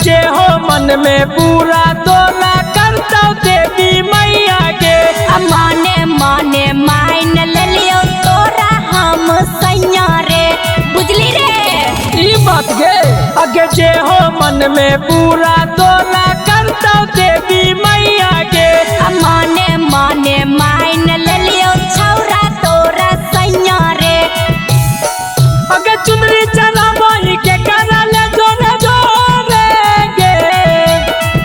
जे हो मन में पूरा तोला करता देवी मैया के। माने माने माइन ले लियो तोरा हम सैया रे, बुझली रे ई बात गे। अगे जे हो मन में पूरा तोला करता देवी मैया के। माने माने माइन ले लियो छौरा तोरा सैया रे। अगे चुनरी चला वही के करा ले जोरे जोरे गे।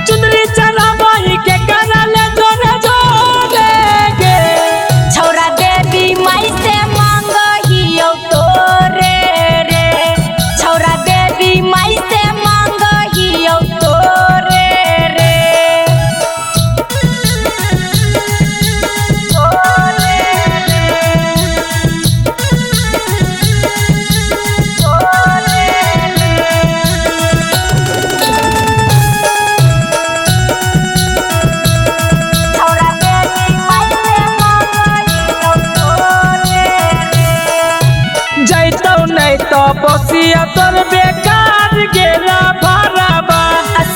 चुनरी चला वही के करा ले जोरे जोरे गे। छौरा देवी माई से मांगहियो तोरे रे, छौरा देवी माई से मांगहियो तोरे रे। जैतौ नहीं तो बसिया तोर बेकार गेला भराबा।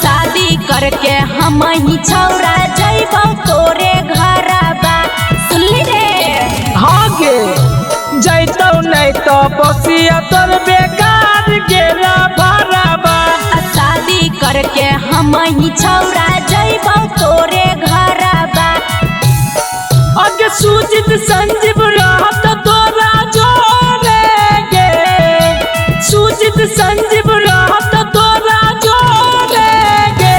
शादी करके हम ही छौरा जइबौ तोरे घरबा, सुनली रे हाँ गे। जैतौ नहीं तो बसिया तोर बेकार गेला भराबा। शादी करके हम ही छौरा जइबौ तोरे घरबा। अगे सूजित संजीव रहत तोरा जोरे गे। सूजित संजीव रहत तोरा जोरे गे।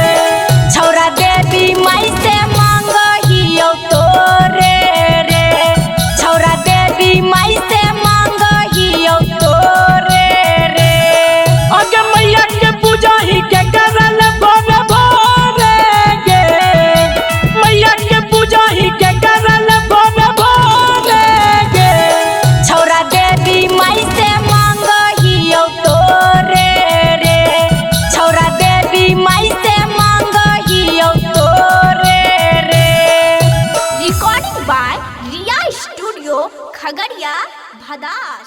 छौरा देवी माई से मांगहियो तोरे रे, छौरा देवी माई से मांगहियो तोरे रे। अगे मैया के पूजा ही के करल भोरे भोरे गे। मैया के पूजा ही के करल भोरे भोरे गे। छौरा देवी माई से मांगहियो तोरे रे, छौरा देवी माई से मांगहियो तोरे रे। Recording by Riya studio Khagaria Bhadas.